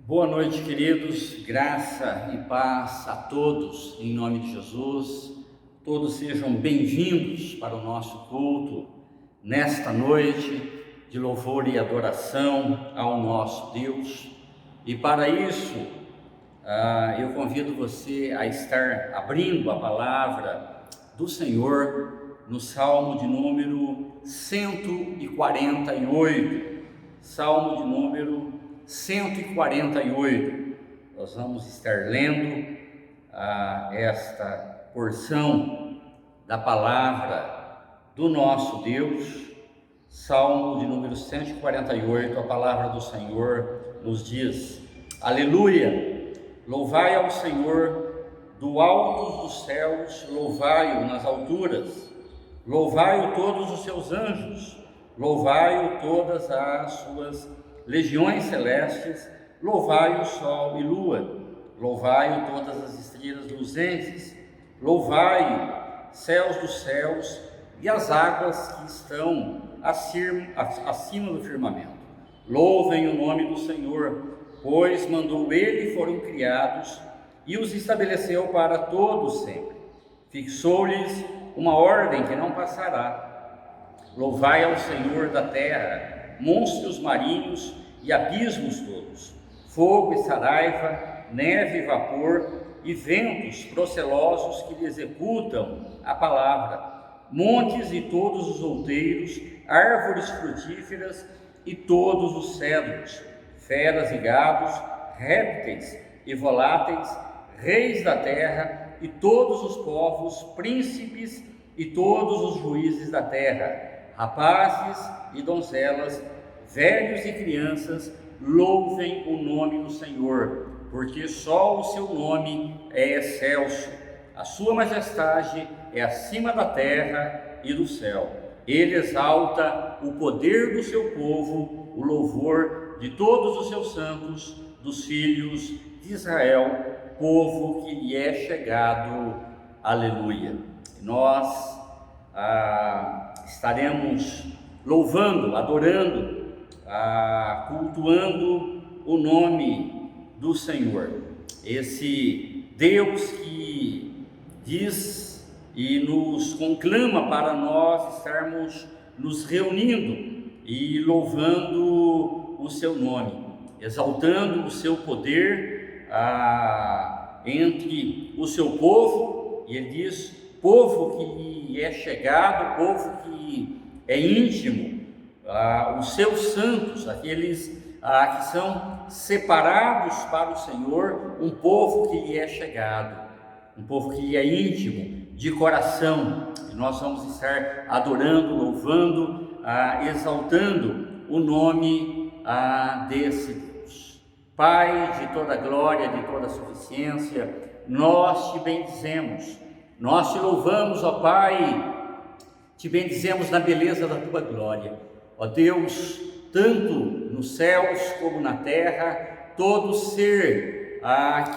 Boa noite, queridos. Graça e paz a todos, em nome de Jesus. Todos sejam bem-vindos para o nosso culto nesta noite de louvor e adoração ao nosso Deus. E para isso, eu convido você a estar abrindo a palavra do Senhor no Salmo de número 148. Salmo de número 148. Nós vamos estar lendo esta porção da palavra do nosso Deus. Salmo de número 148, a palavra do Senhor nos diz: Aleluia! Louvai ao Senhor do alto dos céus, louvai-o nas alturas, louvai-o todos os seus anjos, louvai-o todas as suas legiões celestes, louvai o sol e lua, louvai-o todas as estrelas luzentes, louvai-o céus dos céus e as águas que estão acima do firmamento. Louvem o nome do Senhor, pois mandou ele e foram criados, e os estabeleceu para todos sempre. Fixou-lhes uma ordem que não passará. Louvai ao Senhor da terra, monstros marinhos e abismos todos, fogo e saraiva, neve e vapor, e ventos procelosos que lhe executam a palavra, montes e todos os outeiros, árvores frutíferas e todos os cedros, feras e gados, répteis e voláteis, reis da terra e todos os povos, príncipes e todos os juízes da terra, rapazes e donzelas, velhos e crianças, louvem o nome do Senhor, porque só o seu nome é excelso. A sua majestade é acima da terra e do céu. Ele exalta o poder do seu povo, o louvor de todos os seus santos, dos filhos de Israel, povo que lhe é chegado. Aleluia. Nós estaremos louvando, adorando, cultuando o nome do Senhor, esse Deus que diz e nos conclama para nós estarmos nos reunindo e louvando o seu nome, exaltando o seu poder entre o seu povo. E ele diz: povo que lhe é chegado, povo que é íntimo, os seus santos, aqueles que são separados para o Senhor, um povo que lhe é chegado, um povo que lhe é íntimo de coração. E nós vamos estar adorando, louvando, exaltando o nome desse Deus. Pai de toda glória, de toda suficiência, nós te bendizemos, nós te louvamos, ó Pai, te bendizemos na beleza da tua glória. Ó Deus, tanto nos céus como na terra, todo ser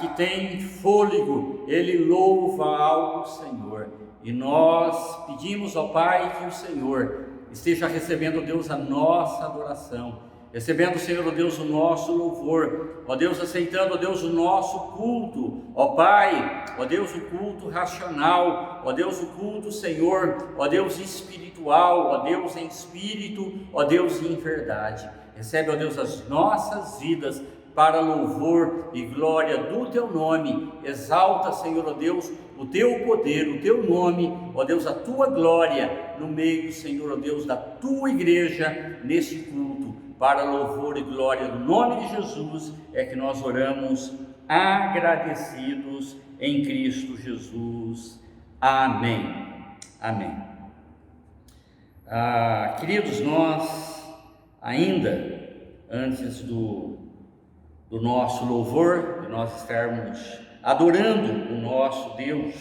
que tem fôlego, ele louva ao Senhor. E nós pedimos ao Pai que o Senhor esteja recebendo, Deus, a nossa adoração, recebendo, Senhor, ó Deus, o nosso louvor, ó Deus, aceitando, ó Deus, o nosso culto, ó Pai, ó Deus, o culto racional, ó Deus, o culto, Senhor, ó Deus, espiritual, ó Deus, em espírito, ó Deus, em verdade. Recebe, ó Deus, as nossas vidas para louvor e glória do teu nome. Exalta, Senhor, ó Deus, o teu poder, o teu nome, ó Deus, a tua glória no meio, Senhor, ó Deus, da tua igreja neste culto. Para louvor e glória do nome de Jesus é que nós oramos, agradecidos em Cristo Jesus. Amém. Amém. Queridos, nós ainda, antes do nosso louvor, de nós estarmos adorando o nosso Deus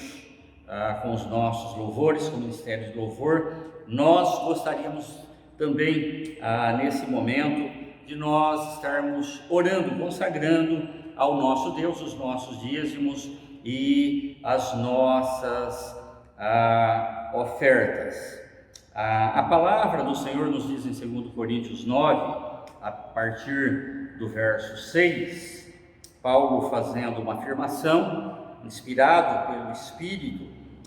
com os nossos louvores, com o ministério de louvor, nós gostaríamos também, nesse momento, de nós estarmos orando, consagrando ao nosso Deus os nossos dízimos e as nossas ofertas. A palavra do Senhor nos diz em 2 Coríntios 9, a partir do verso 6, Paulo fazendo uma afirmação, inspirado pelo Espírito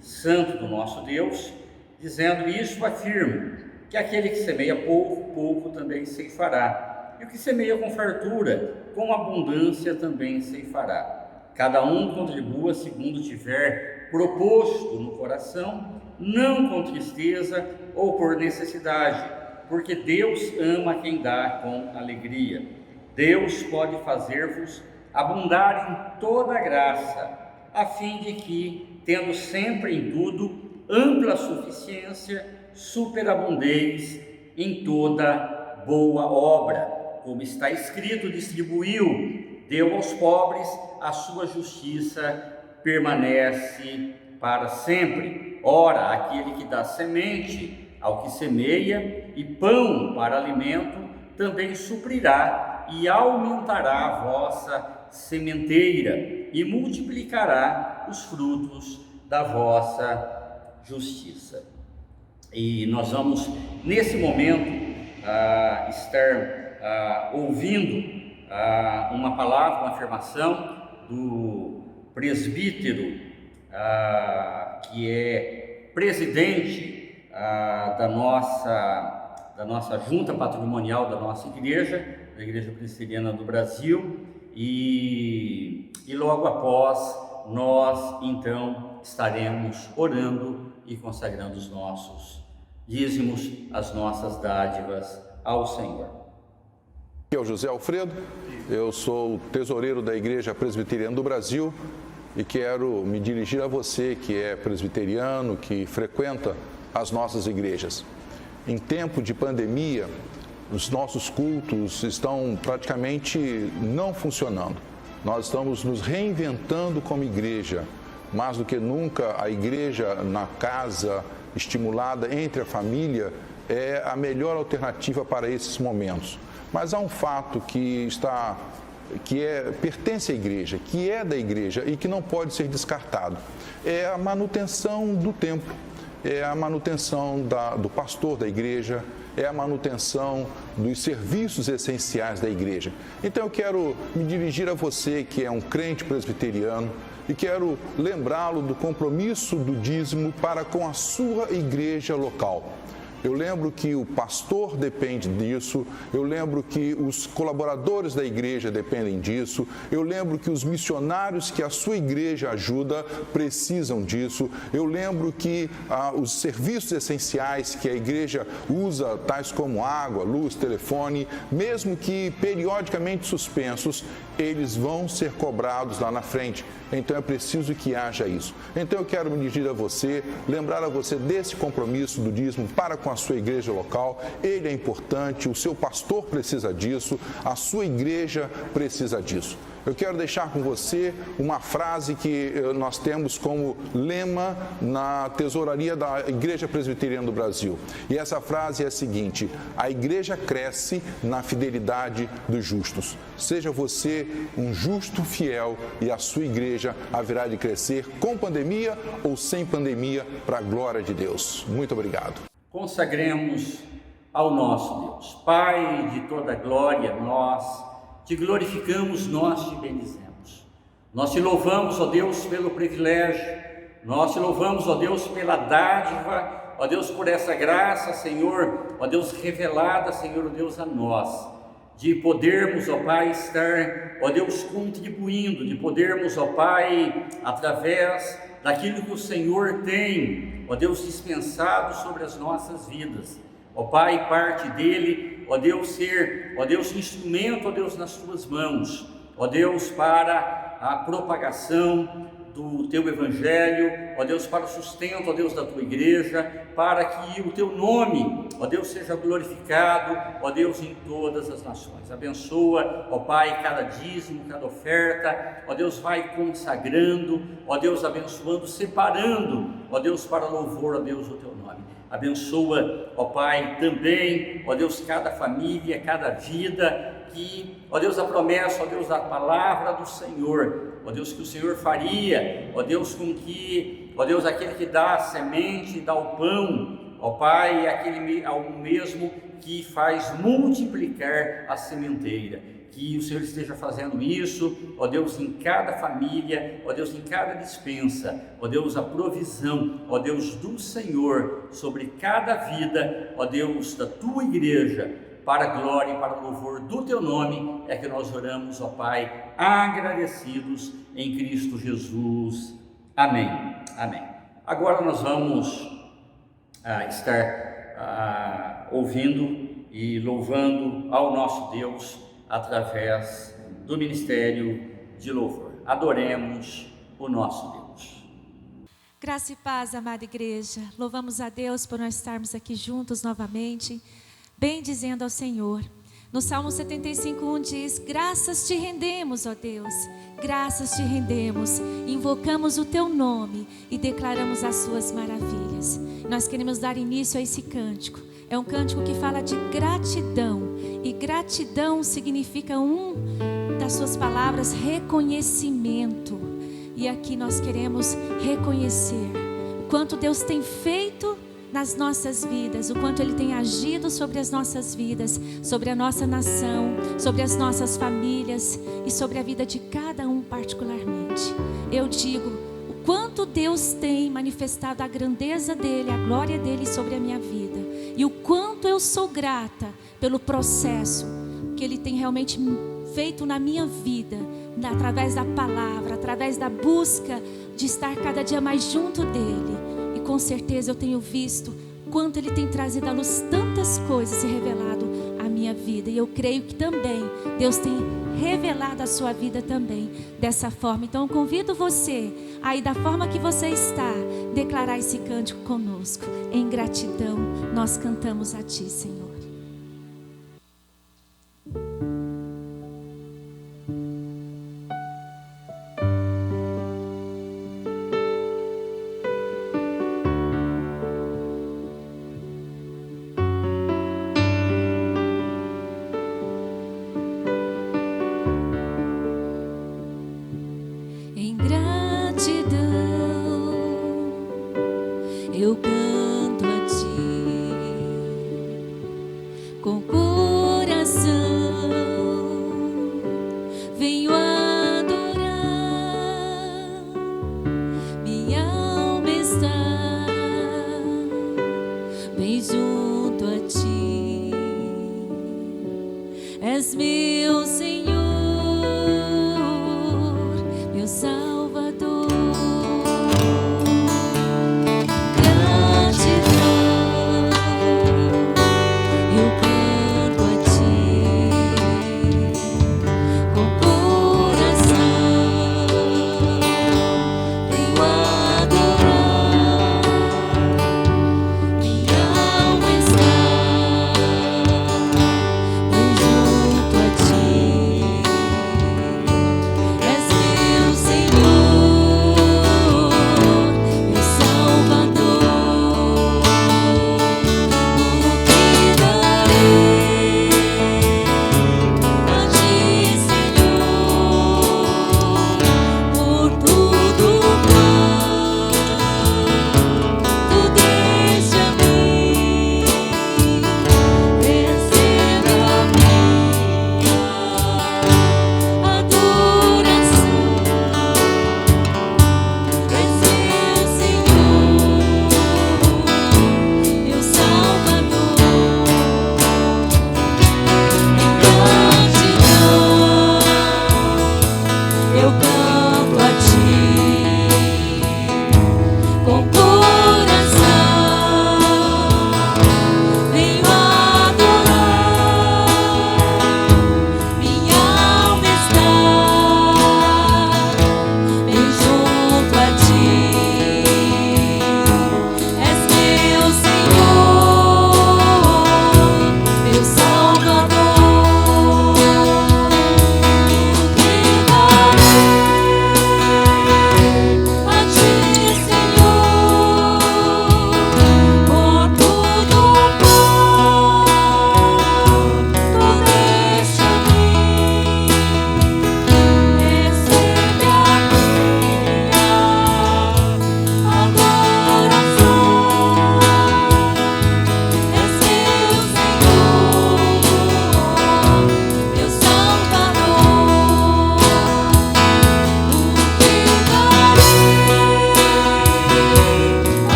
Santo do nosso Deus, dizendo isso, afirma que aquele que semeia pouco, pouco também ceifará, e o que semeia com fartura, com abundância também ceifará. Cada um contribua segundo tiver proposto no coração, não com tristeza ou por necessidade, porque Deus ama quem dá com alegria. Deus pode fazer-vos abundar em toda graça, a fim de que, tendo sempre em tudo ampla suficiência, superabundeis em toda boa obra. Como está escrito, distribuiu, deu aos pobres, a sua justiça permanece para sempre. Ora, aquele que dá semente ao que semeia e pão para alimento, também suprirá e aumentará a vossa sementeira e multiplicará os frutos da vossa justiça. E nós vamos, nesse momento, estar ouvindo uma palavra, uma afirmação do presbítero, que é presidente da nossa junta patrimonial da nossa igreja, da Igreja Presbiteriana do Brasil, e logo após nós então estaremos orando e consagrando os nossos dízimos, as nossas dádivas ao Senhor. Aqui é o José Alfredo, eu sou o tesoureiro da Igreja Presbiteriana do Brasil e quero me dirigir a você que é presbiteriano, que frequenta as nossas igrejas. Em tempo de pandemia, os nossos cultos estão praticamente não funcionando. Nós estamos nos reinventando como igreja. Mais do que nunca, a igreja na casa, estimulada entre a família, é a melhor alternativa para esses momentos. Mas há um fato pertence à igreja, que é da igreja e que não pode ser descartado. É a manutenção do templo, é a manutenção do pastor da igreja, é a manutenção dos serviços essenciais da igreja. Então eu quero me dirigir a você que é um crente presbiteriano e quero lembrá-lo do compromisso do dízimo para com a sua igreja local. Eu lembro que o pastor depende disso, eu lembro que os colaboradores da igreja dependem disso, eu lembro que os missionários que a sua igreja ajuda precisam disso, eu lembro que os serviços essenciais que a igreja usa, tais como água, luz, telefone, mesmo que periodicamente suspensos, eles vão ser cobrados lá na frente. Então é preciso que haja isso. Então eu quero me dirigir a você, lembrar a você desse compromisso do dízimo para com a sua igreja local. Ele é importante, o seu pastor precisa disso, a sua igreja precisa disso. Eu quero deixar com você uma frase que nós temos como lema na tesouraria da Igreja Presbiteriana do Brasil. E essa frase é a seguinte: a igreja cresce na fidelidade dos justos. Seja você um justo fiel e a sua igreja haverá de crescer com pandemia ou sem pandemia para a glória de Deus. Muito obrigado. Consagremos ao nosso Deus. Pai de toda glória, nós te glorificamos, nós te bendizemos. Nós te louvamos, ó Deus, pelo privilégio. Nós te louvamos, ó Deus, pela dádiva, ó Deus, por essa graça, Senhor, ó Deus, revelada, Senhor, ó Deus, a nós, de podermos, ó Pai, estar, ó Deus, contribuindo, de podermos, ó Pai, através daquilo que o Senhor tem, ó Deus, dispensado sobre as nossas vidas. Ó Pai, parte dele, ó Deus, ser, ó Deus, instrumento, ó Deus, nas tuas mãos, ó Deus, para a propagação do teu evangelho, ó Deus, para o sustento, ó Deus, da tua igreja, para que o teu nome, ó Deus, seja glorificado, ó Deus, em todas as nações. Abençoa, ó Pai, cada dízimo, cada oferta, ó Deus, vai consagrando, ó Deus, abençoando, separando, ó Deus, para louvor, ó Deus, o teu nome. Abençoa, ó Pai, também, ó Deus, cada família, cada vida, que, ó Deus, a promessa, ó Deus, a palavra do Senhor, ó Deus, que o Senhor faria, ó Deus, com que, ó Deus, aquele que dá a semente, dá o pão, ó Pai, é o mesmo que faz multiplicar a sementeira. que o Senhor esteja fazendo isso, ó Deus, em cada família, ó Deus, em cada despensa, ó Deus, a provisão, ó Deus, do Senhor sobre cada vida, ó Deus, da tua igreja, para a glória e para o louvor do teu nome, é que nós oramos, ó Pai, agradecidos em Cristo Jesus. Amém. Amém. Agora nós vamos estar ouvindo e louvando ao nosso Deus através do ministério de louvor. Adoremos o nosso Deus. Graça e paz, amada igreja. Louvamos a Deus por nós estarmos aqui juntos novamente, bendizendo ao Senhor. No Salmo 75:1 diz: graças te rendemos, ó Deus, graças te rendemos, invocamos o teu nome e declaramos as suas maravilhas. Nós queremos dar início a esse cântico. É um cântico que fala de gratidão, e gratidão significa das suas palavras, reconhecimento. E aqui nós queremos reconhecer o quanto Deus tem feito nas nossas vidas, o quanto Ele tem agido sobre as nossas vidas, sobre a nossa nação, sobre as nossas famílias e sobre a vida de cada um particularmente. Eu digo, o quanto Deus tem manifestado a grandeza dEle, a glória dEle sobre a minha vida, e o quanto eu sou grata pelo processo que Ele tem realmente feito na minha vida, através da palavra, através da busca de estar cada dia mais junto dEle. E com certeza eu tenho visto quanto Ele tem trazido à luz tantas coisas e revelado a minha vida. E eu creio que também Deus tem revelado a sua vida também dessa forma. Então eu convido você, aí da forma que você está, declarar esse cântico conosco. Em gratidão nós cantamos a Ti, Senhor. Eu canto a Ti com coração, venho adorar, minha alma está bem junto a Ti, és meu Senhor, meu Salvador. Com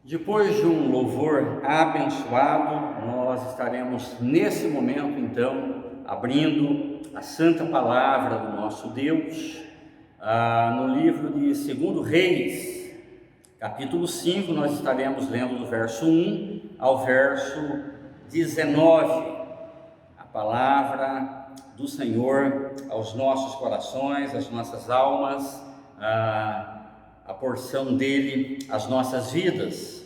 Depois de um louvor abençoado, nós estaremos nesse momento então abrindo a santa palavra do nosso Deus, no livro de 2 Reis, capítulo 5, nós estaremos lendo do verso 1 ao verso 19, a palavra do Senhor aos nossos corações, às nossas almas, a porção dele às nossas vidas,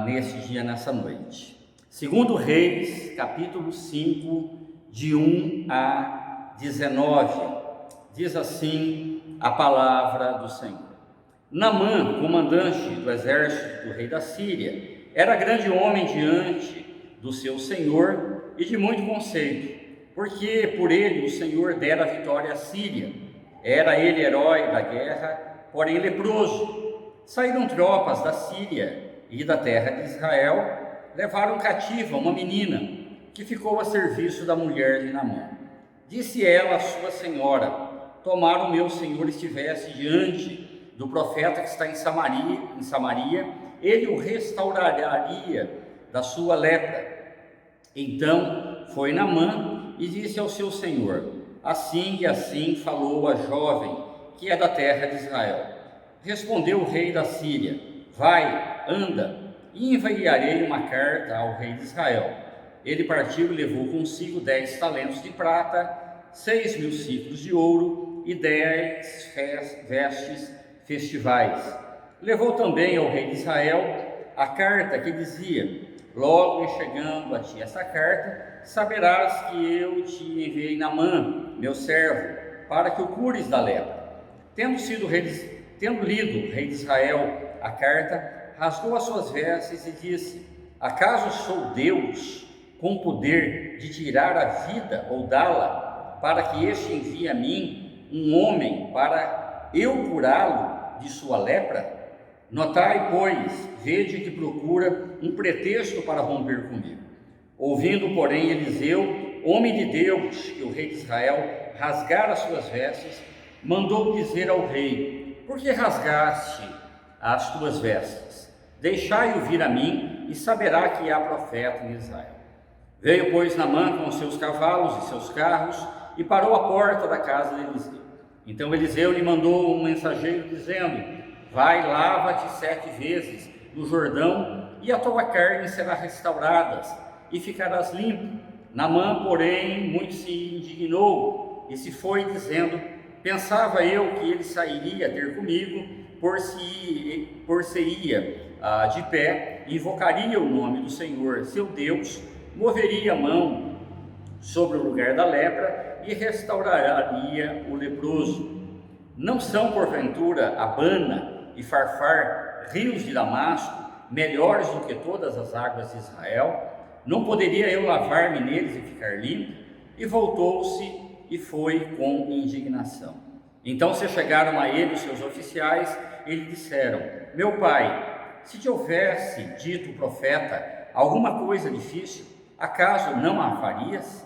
nesse dia, nessa noite. 2 Reis, capítulo 5, de 1 a 19, diz assim a palavra do Senhor. Naamã, comandante do exército do rei da Síria, era grande homem diante do seu senhor e de muito conceito, porque por ele o Senhor dera a vitória à Síria. Era ele herói da guerra, porém leproso. Saíram tropas da Síria e da terra de Israel, levaram cativa uma menina que ficou a serviço da mulher de Naamã. Disse ela à sua senhora: tomara o meu senhor estivesse diante do profeta que está em Samaria, ele o restauraria da sua lepra. Então foi Naamã e disse ao seu senhor: assim e assim falou a jovem que é da terra de Israel. Respondeu o rei da Síria: vai, anda, e enviarei uma carta ao rei de Israel. Ele partiu e levou consigo 10 talentos de prata, 6.000 ciclos de ouro e 10 vestes festivais. Levou também ao rei de Israel a carta que dizia: logo em chegando a ti essa carta, saberás que eu te enviei Naamã, meu servo, para que o cures da lepra. Tendo lido o rei de Israel a carta, rasgou as suas vestes e disse: acaso sou Deus com poder de tirar a vida ou dá-la, para que este envie a mim um homem para eu curá-lo de sua lepra? Notai, pois, vede que procura um pretexto para romper comigo. Ouvindo, porém, Eliseu, homem de Deus, que o rei de Israel rasgara as suas vestes, mandou dizer ao rei: por que rasgaste as tuas vestes? Deixai-o vir a mim, e saberá que há profeta em Israel. Veio, pois, Naamã com os seus cavalos e seus carros, e parou à porta da casa de Eliseu. Então Eliseu lhe mandou um mensageiro, dizendo: vai, lava-te 7 vezes no Jordão, e a tua carne será restaurada, e ficarás limpo. Naamã, porém, muito se indignou, e se foi, dizendo: pensava eu que ele sairia ter comigo, por se ia de pé, invocaria o nome do Senhor, seu Deus, moveria a mão sobre o lugar da lepra e restauraria o leproso. Não são, porventura, Abana e Farfar, rios de Damasco, melhores do que todas as águas de Israel? Não poderia eu lavar-me neles e ficar limpo? E voltou-se e foi com indignação. Então se chegaram a ele os seus oficiais e lhe disseram: meu pai, se te houvesse dito o profeta alguma coisa difícil, acaso não a farias?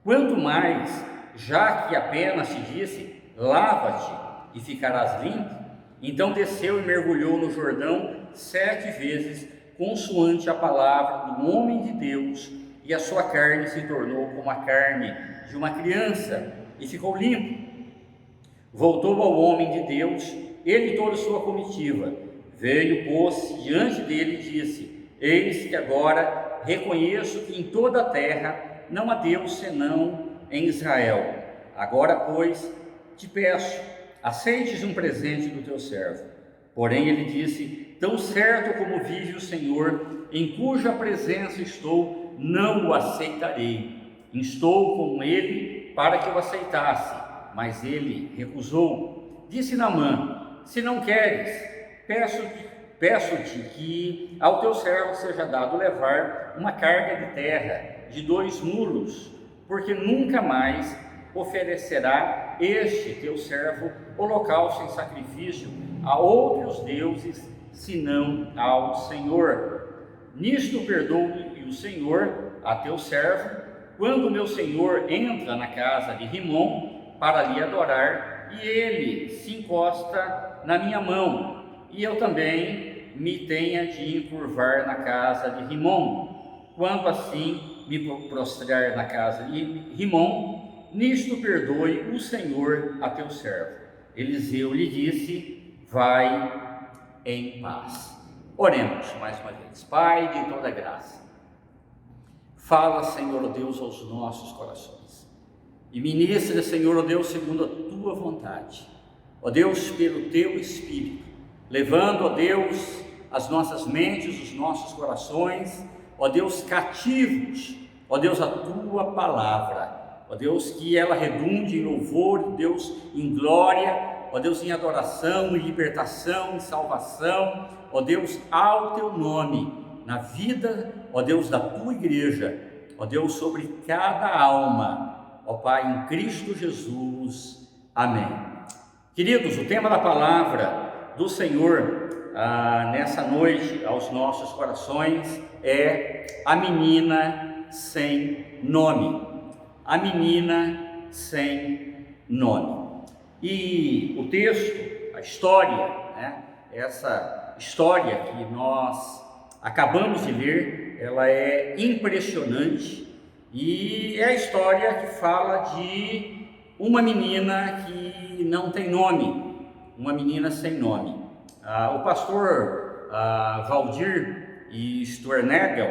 Quanto mais, já que apenas te disse: lava-te e ficarás limpo? Então desceu e mergulhou no Jordão 7 vezes, consoante a palavra do homem de Deus, e a sua carne se tornou como a carne de uma criança, e ficou limpo. Voltou ao homem de Deus, ele e toda a sua comitiva. Veio, pôs-se diante dele e disse: eis que agora reconheço que em toda a terra não há Deus senão em Israel. Agora, pois, te peço, aceites um presente do teu servo. Porém ele disse: tão certo como vive o Senhor, em cuja presença estou, não o aceitarei. Estou com ele para que o aceitasse, mas ele recusou. Disse Naamã: se não queres, peço-te que ao teu servo seja dado levar uma carga de terra de 2 mulos, porque nunca mais oferecerá este teu servo holocausto em sacrifício a outros deuses, senão ao Senhor. Nisto perdoe o Senhor a teu servo, quando meu senhor entra na casa de Rimom para lhe adorar, e ele se encosta na minha mão, e eu também me tenha de encurvar na casa de Rimom. Quando assim me prostrar na casa de Rimom, nisto perdoe o Senhor a teu servo. Eliseu lhe disse: vai em paz. Oremos mais uma vez. Pai de toda graça, fala, Senhor Deus, aos nossos corações e ministra, Senhor Deus, segundo a tua vontade, ó Deus, pelo teu Espírito, levando, ó Deus, as nossas mentes, os nossos corações, ó Deus, cativos, ó Deus, a tua palavra, ó Deus, que ela redunde em louvor, Deus, em glória, ó Deus, em adoração, em libertação, em salvação, ó Deus, ao teu nome, na vida, ó Deus, da tua igreja, ó Deus, sobre cada alma, ó Pai, em Cristo Jesus. Amém. Queridos, o tema da palavra do Senhor nessa noite aos nossos corações é a menina sem nome. A menina sem nome. E o texto, a história, né, essa história que nós acabamos de ler, ela é impressionante e é a história que fala de uma menina que não tem nome, uma menina sem nome. O pastor Valdir Stornagel,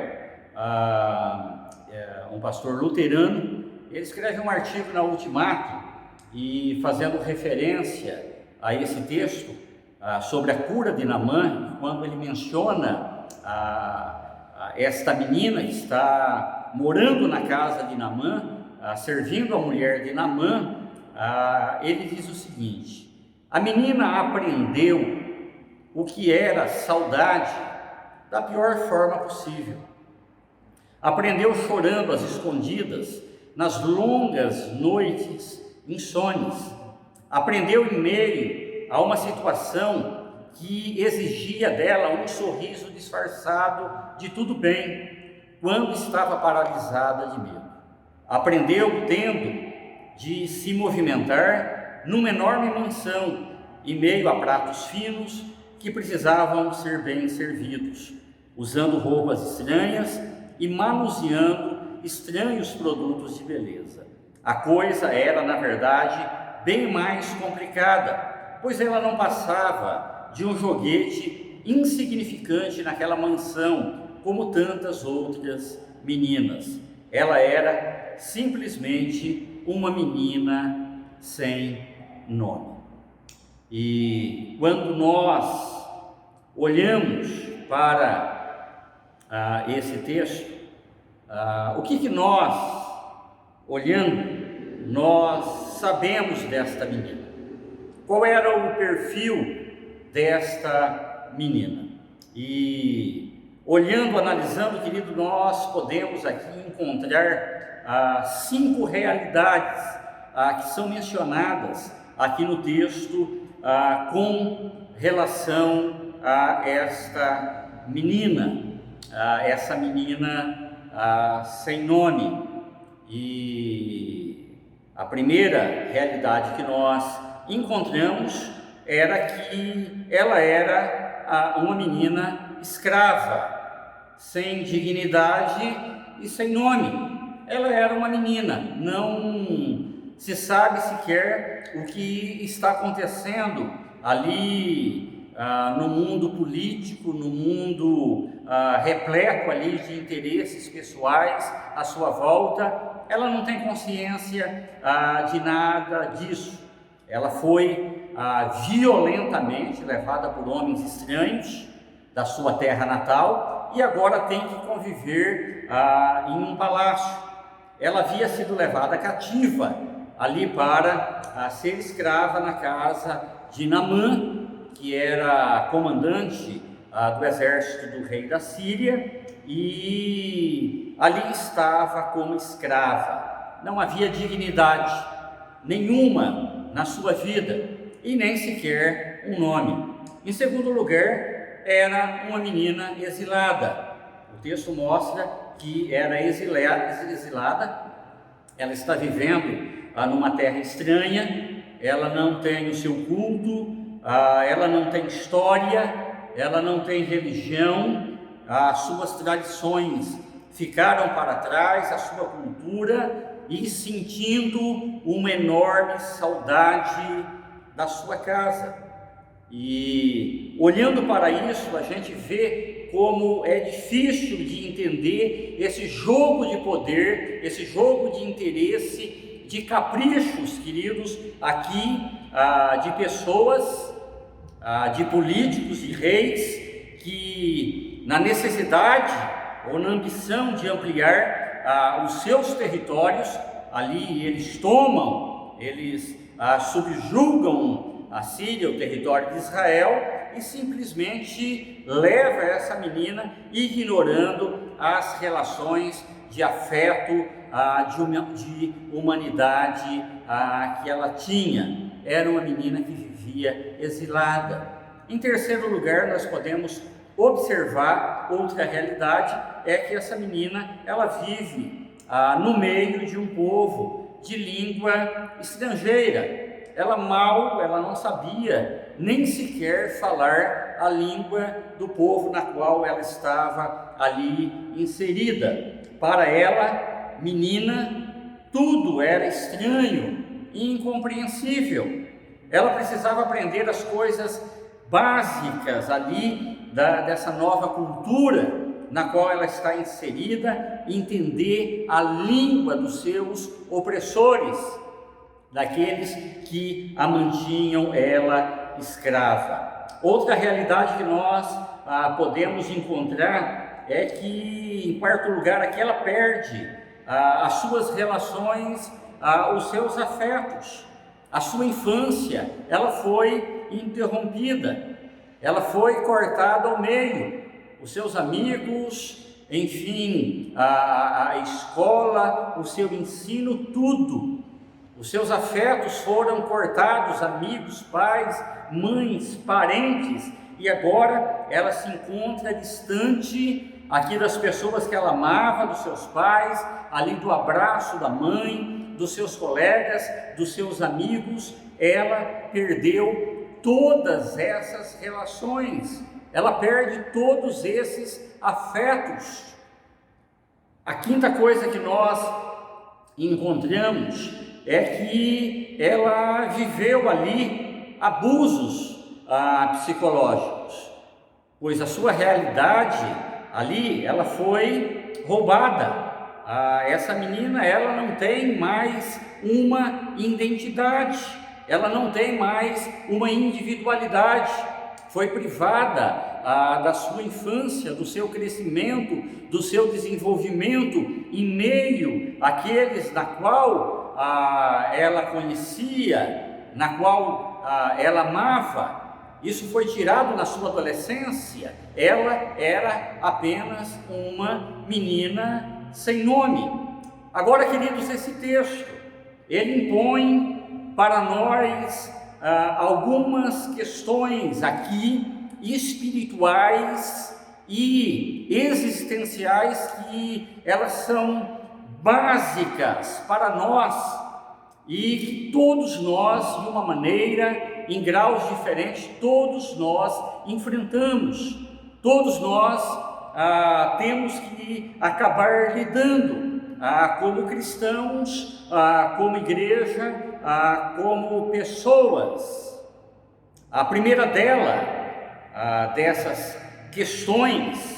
um pastor luterano, ele escreve um artigo na Ultimato e fazendo referência a esse texto sobre a cura de Naamã, quando ele menciona esta menina que está morando na casa de Naamã, servindo a mulher de Naamã, ele diz o seguinte: a menina aprendeu o que era saudade da pior forma possível. Aprendeu chorando às escondidas, nas longas noites insones. Aprendeu em meio a uma situação que exigia dela um sorriso disfarçado de tudo bem, quando estava paralisada de medo. Aprendeu tendo de se movimentar numa enorme mansão, em meio a pratos finos que precisavam ser bem servidos, usando roupas estranhas e manuseando estranhos produtos de beleza. A coisa era, na verdade, bem mais complicada, pois ela não passava de um joguete insignificante naquela mansão, como tantas outras meninas. Ela era simplesmente uma menina sem nome. E quando nós olhamos para esse texto, o que nós, olhando, nós sabemos desta menina? Qual era o perfil desta menina? E olhando, analisando, querido, nós podemos aqui encontrar 5 realidades que são mencionadas aqui no texto com relação a esta menina, essa menina sem nome. E a primeira realidade que nós encontramos era que ela era uma menina escrava, sem dignidade e sem nome. Ela era uma menina, não se sabe sequer o que está acontecendo ali no mundo político, no mundo repleto ali de interesses pessoais à sua volta. Ela não tem consciência de nada disso. Ela foi violentamente levada por homens estranhos da sua terra natal e agora tem que conviver em um palácio. Ela havia sido levada cativa ali para ser escrava na casa de Naamã, que era comandante do exército do rei da Síria, e ali estava como escrava. Não havia dignidade nenhuma na sua vida e nem sequer um nome. Em segundo lugar, era uma menina exilada. O texto mostra que era exilada. Ela está vivendo numa terra estranha, ela não tem o seu culto, ela não tem história, ela não tem religião, as suas tradições ficaram para trás, a sua cultura, e sentindo uma enorme saudade da sua casa. E olhando para isso, a gente vê como é difícil de entender esse jogo de poder, esse jogo de interesse, de caprichos, queridos, aqui de pessoas, de políticos, de reis, que na necessidade ou na ambição de ampliar os seus territórios, ali eles tomam, eles subjugam a Síria, o território de Israel, e simplesmente leva essa menina, ignorando as relações de afeto, de humanidade que ela tinha. Era uma menina que vivia exilada. Em terceiro lugar, nós podemos observar outra realidade, é que essa menina, ela vive no meio de um povo de língua estrangeira. Ela não sabia nem sequer falar a língua do povo na qual ela estava ali inserida. Para ela, menina, tudo era estranho e incompreensível. Ela precisava aprender as coisas básicas ali dessa nova cultura na qual ela está inserida, entender a língua dos seus opressores, daqueles que a mantinham ela escrava. Outra realidade que nós podemos encontrar é que, em quarto lugar, aqui ela perde as suas relações, os seus afetos. A sua infância, ela foi interrompida, ela foi cortada ao meio. Os seus amigos, enfim, a escola, o seu ensino, tudo. Os seus afetos foram cortados, amigos, pais, mães, parentes, e agora ela se encontra distante aqui das pessoas que ela amava, dos seus pais, ali do abraço da mãe, dos seus colegas, dos seus amigos. Ela perdeu todas essas relações, ela perde todos esses afetos. A quinta coisa que nós encontramos é que ela viveu ali abusos psicológicos, pois a sua realidade ali, ela foi roubada. Essa menina, ela não tem mais uma identidade, ela não tem mais uma individualidade, foi privada da sua infância, do seu crescimento, do seu desenvolvimento, em meio àqueles na qual ela conhecia, na qual ela amava. Isso foi tirado na sua adolescência. Ela era apenas uma menina sem nome. Agora, queridos, esse texto, ele impõe para nós algumas questões aqui espirituais e existenciais, que elas são básicas para nós e que todos nós, de uma maneira, em graus diferentes, todos nós enfrentamos, todos nós temos que acabar lidando como cristãos, como igreja, como pessoas. A primeira dessas questões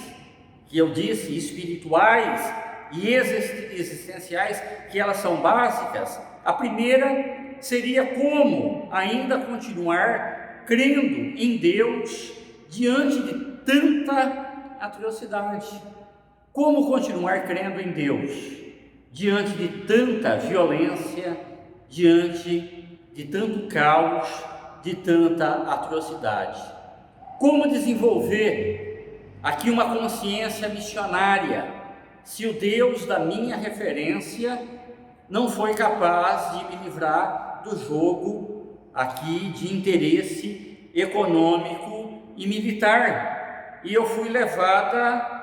que eu disse, espirituais e existenciais, que elas são básicas, a primeira seria como ainda continuar crendo em Deus diante de tanta atrocidade. Como continuar crendo em Deus diante de tanta violência, diante de tanto caos, de tanta atrocidade? Como desenvolver aqui uma consciência missionária, se o Deus da minha referência não foi capaz de me livrar do jogo aqui de interesse econômico e militar, e eu fui levada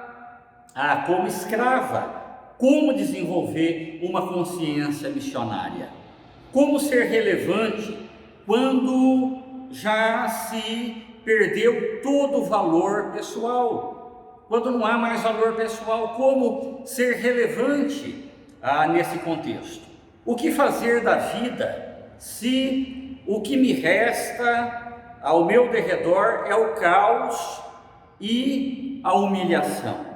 como escrava? Como desenvolver uma consciência missionária? Como ser relevante quando já se perdeu todo o valor pessoal. Quando não há mais valor pessoal, como ser relevante nesse contexto? O que fazer da vida se o que me resta ao meu derredor é o caos e a humilhação?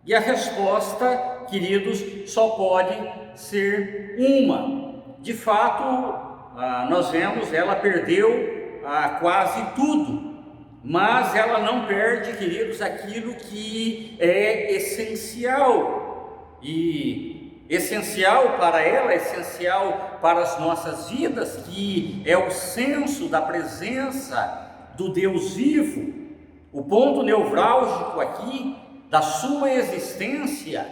E a resposta, queridos, só pode ser uma. De fato, nós vemos, ela perdeu quase tudo, mas ela não perde, queridos, aquilo que é essencial. E essencial para ela, essencial para as nossas vidas, que é o senso da presença do Deus vivo. O ponto nevrálgico aqui da sua existência,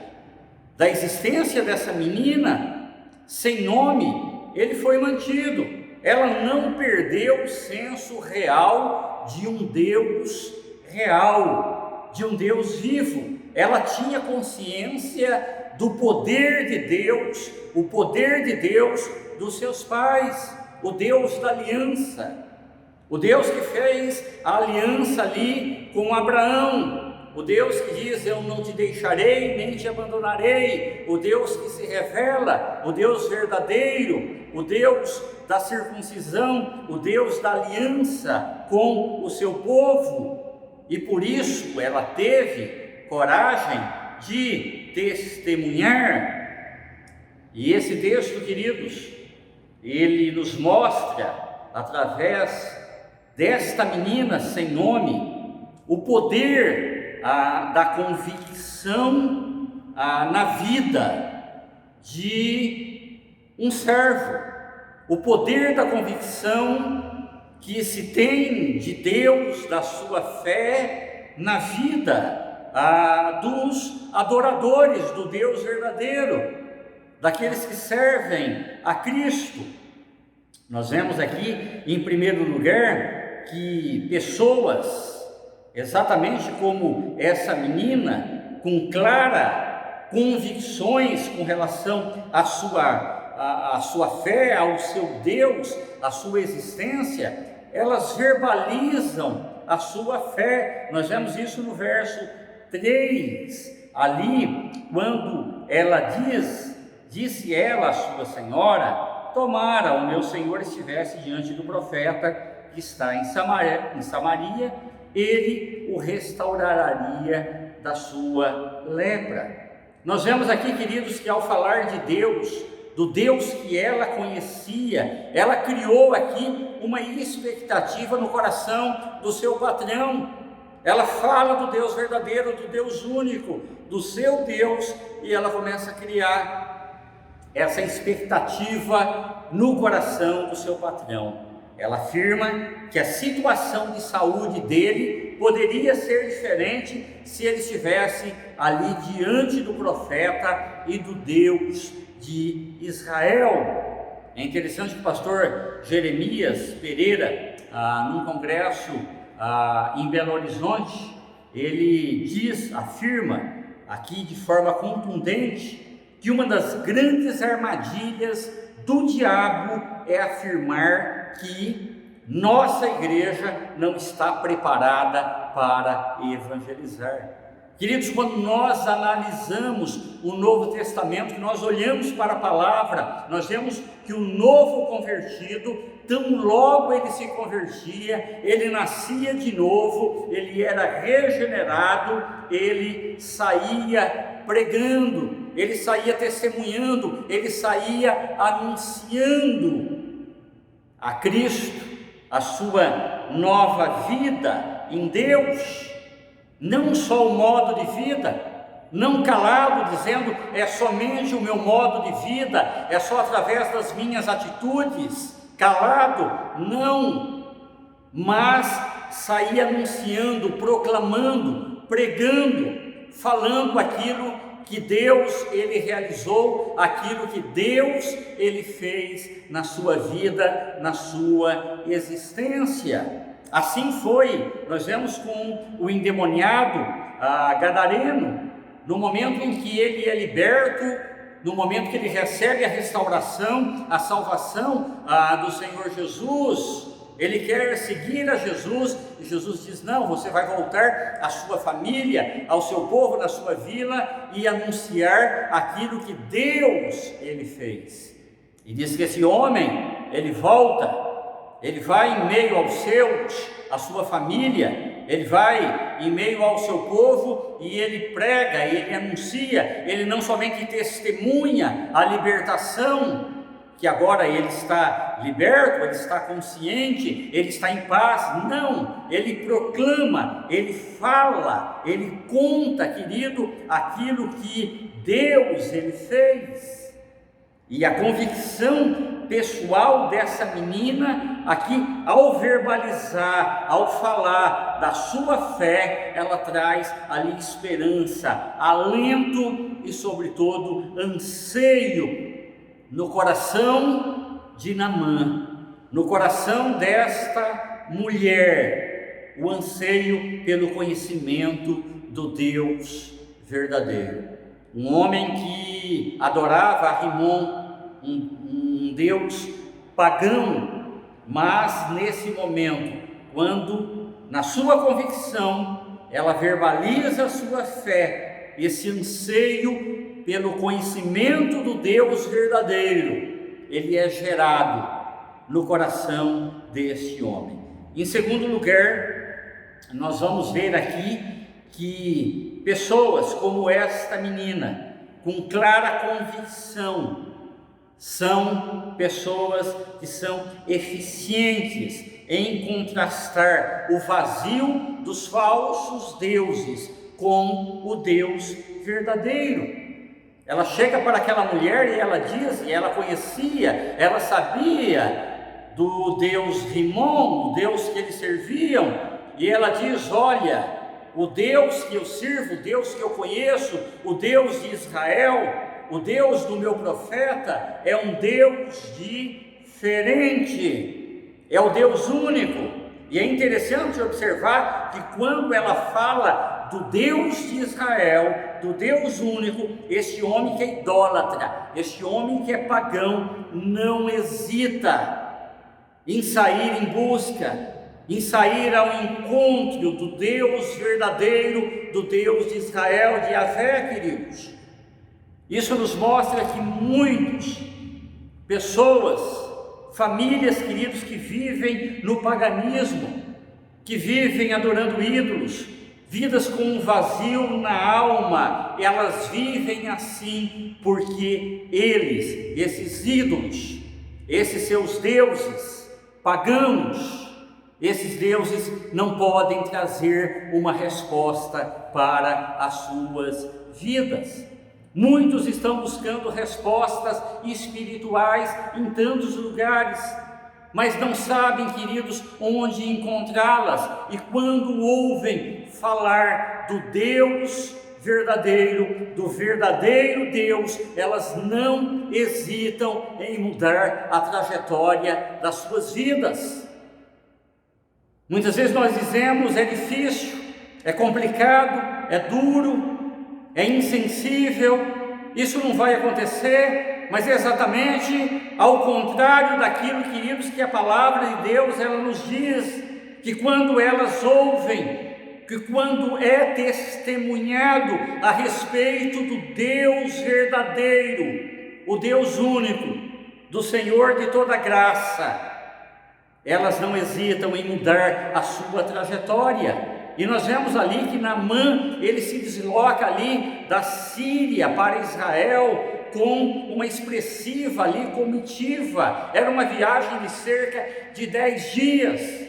da existência dessa menina sem nome, ele foi mantido. Ela não perdeu o senso real de um Deus real, de um Deus vivo. Ela tinha consciência do poder de Deus, o poder de Deus dos seus pais, o Deus da aliança, o Deus que fez a aliança ali com Abraão, o Deus que diz: eu não te deixarei, nem te abandonarei, o Deus que se revela, o Deus verdadeiro, o Deus da circuncisão, o Deus da aliança com o seu povo. E por isso ela teve coragem de testemunhar. E esse texto, queridos, ele nos mostra, através desta menina sem nome, o poder da convicção na vida de um servo, o poder da convicção que se tem de Deus, da sua fé na vida dos adoradores do Deus verdadeiro, daqueles que servem a Cristo. Nós vemos aqui, em primeiro lugar, que pessoas, exatamente como essa menina, com clara convicções com relação à sua fé, ao seu Deus, à sua existência, elas verbalizam a sua fé. Nós vemos isso no verso 3, ali, quando ela disse ela à sua senhora: tomara o meu senhor estivesse diante do profeta que está em Samaria, ele o restauraria da sua lepra. Nós vemos aqui, queridos, que ao falar de Deus, do Deus que ela conhecia, ela criou aqui uma expectativa no coração do seu patrão. Ela fala do Deus verdadeiro, do Deus único, do seu Deus, e ela começa a criar essa expectativa no coração do seu patrão. Ela afirma que a situação de saúde dele poderia ser diferente se ele estivesse ali diante do profeta e do Deus de Israel. É interessante que o pastor Jeremias Pereira, num congresso em Belo Horizonte, ele afirma aqui de forma contundente que uma das grandes armadilhas do diabo é afirmar que nossa igreja não está preparada para evangelizar. Queridos, quando nós analisamos o Novo Testamento, nós olhamos para a palavra, nós vemos que o novo convertido, tão logo ele se convertia, ele nascia de novo, ele era regenerado, ele saía pregando, ele saía testemunhando, ele saía anunciando a Cristo, a sua nova vida em Deus. Não só o modo de vida, não calado, dizendo é somente o meu modo de vida, é só através das minhas atitudes, calado, não, mas sair anunciando, proclamando, pregando, falando aquilo que Deus ele realizou, aquilo que Deus ele fez na sua vida, na sua existência. Assim foi, nós vemos com o endemoniado gadareno, no momento em que ele é liberto, no momento que ele recebe a restauração, a salvação do Senhor Jesus, ele quer seguir a Jesus, e Jesus diz: não, você vai voltar à sua família, ao seu povo, na sua vila, e anunciar aquilo que Deus ele fez. E diz que esse homem, ele volta, ele vai em meio aos seus, à sua família, ele vai em meio ao seu povo, e ele prega, ele anuncia, ele não somente testemunha a libertação, que agora ele está liberto, ele está consciente, ele está em paz. Não, ele proclama, ele fala, ele conta, querido, aquilo que Deus ele fez. E a convicção pessoal dessa menina aqui, ao verbalizar, ao falar da sua fé, ela traz ali esperança, alento e, sobretudo, anseio no coração de Naamã, no coração desta mulher, o anseio pelo conhecimento do Deus verdadeiro. Um homem que adorava a Rimon, um Deus pagão, mas nesse momento, quando na sua convicção ela verbaliza a sua fé, esse anseio pelo conhecimento do Deus verdadeiro, ele é gerado no coração deste homem. Em segundo lugar, nós vamos ver aqui que pessoas como esta menina, com clara convicção, são pessoas que são eficientes em contrastar o vazio dos falsos deuses com o Deus verdadeiro. Ela chega para aquela mulher e ela diz, e ela conhecia, ela sabia do Deus Rimon, o Deus que eles serviam, e ela diz: olha, o Deus que eu sirvo, o Deus que eu conheço, o Deus de Israel, o Deus do meu profeta, é um Deus diferente, é o Deus único. E é interessante observar que quando ela fala do Deus de Israel, do Deus único, este homem que é idólatra, este homem que é pagão, não hesita em sair em busca, em sair ao encontro do Deus verdadeiro, do Deus de Israel, de Yahvé, queridos. Isso nos mostra que muitas pessoas, famílias, queridos, que vivem no paganismo, que vivem adorando ídolos, vidas com um vazio na alma, elas vivem assim porque eles, esses ídolos, esses seus deuses pagãos, esses deuses não podem trazer uma resposta para as suas vidas. Muitos estão buscando respostas espirituais em tantos lugares, mas não sabem, queridos, onde encontrá-las. E quando ouvem falar do Deus verdadeiro, do verdadeiro Deus, elas não hesitam em mudar a trajetória das suas vidas. Muitas vezes nós dizemos: é difícil, é complicado, é duro, é insensível, isso não vai acontecer, mas é exatamente ao contrário daquilo, queridos, que a palavra de Deus ela nos diz, que quando elas ouvem, que quando é testemunhado a respeito do Deus verdadeiro, o Deus único, do Senhor de toda graça, elas não hesitam em mudar a sua trajetória. E nós vemos ali que Naamã, ele se desloca ali da Síria para Israel com uma expressiva ali comitiva. Era uma viagem de cerca de 10 dias.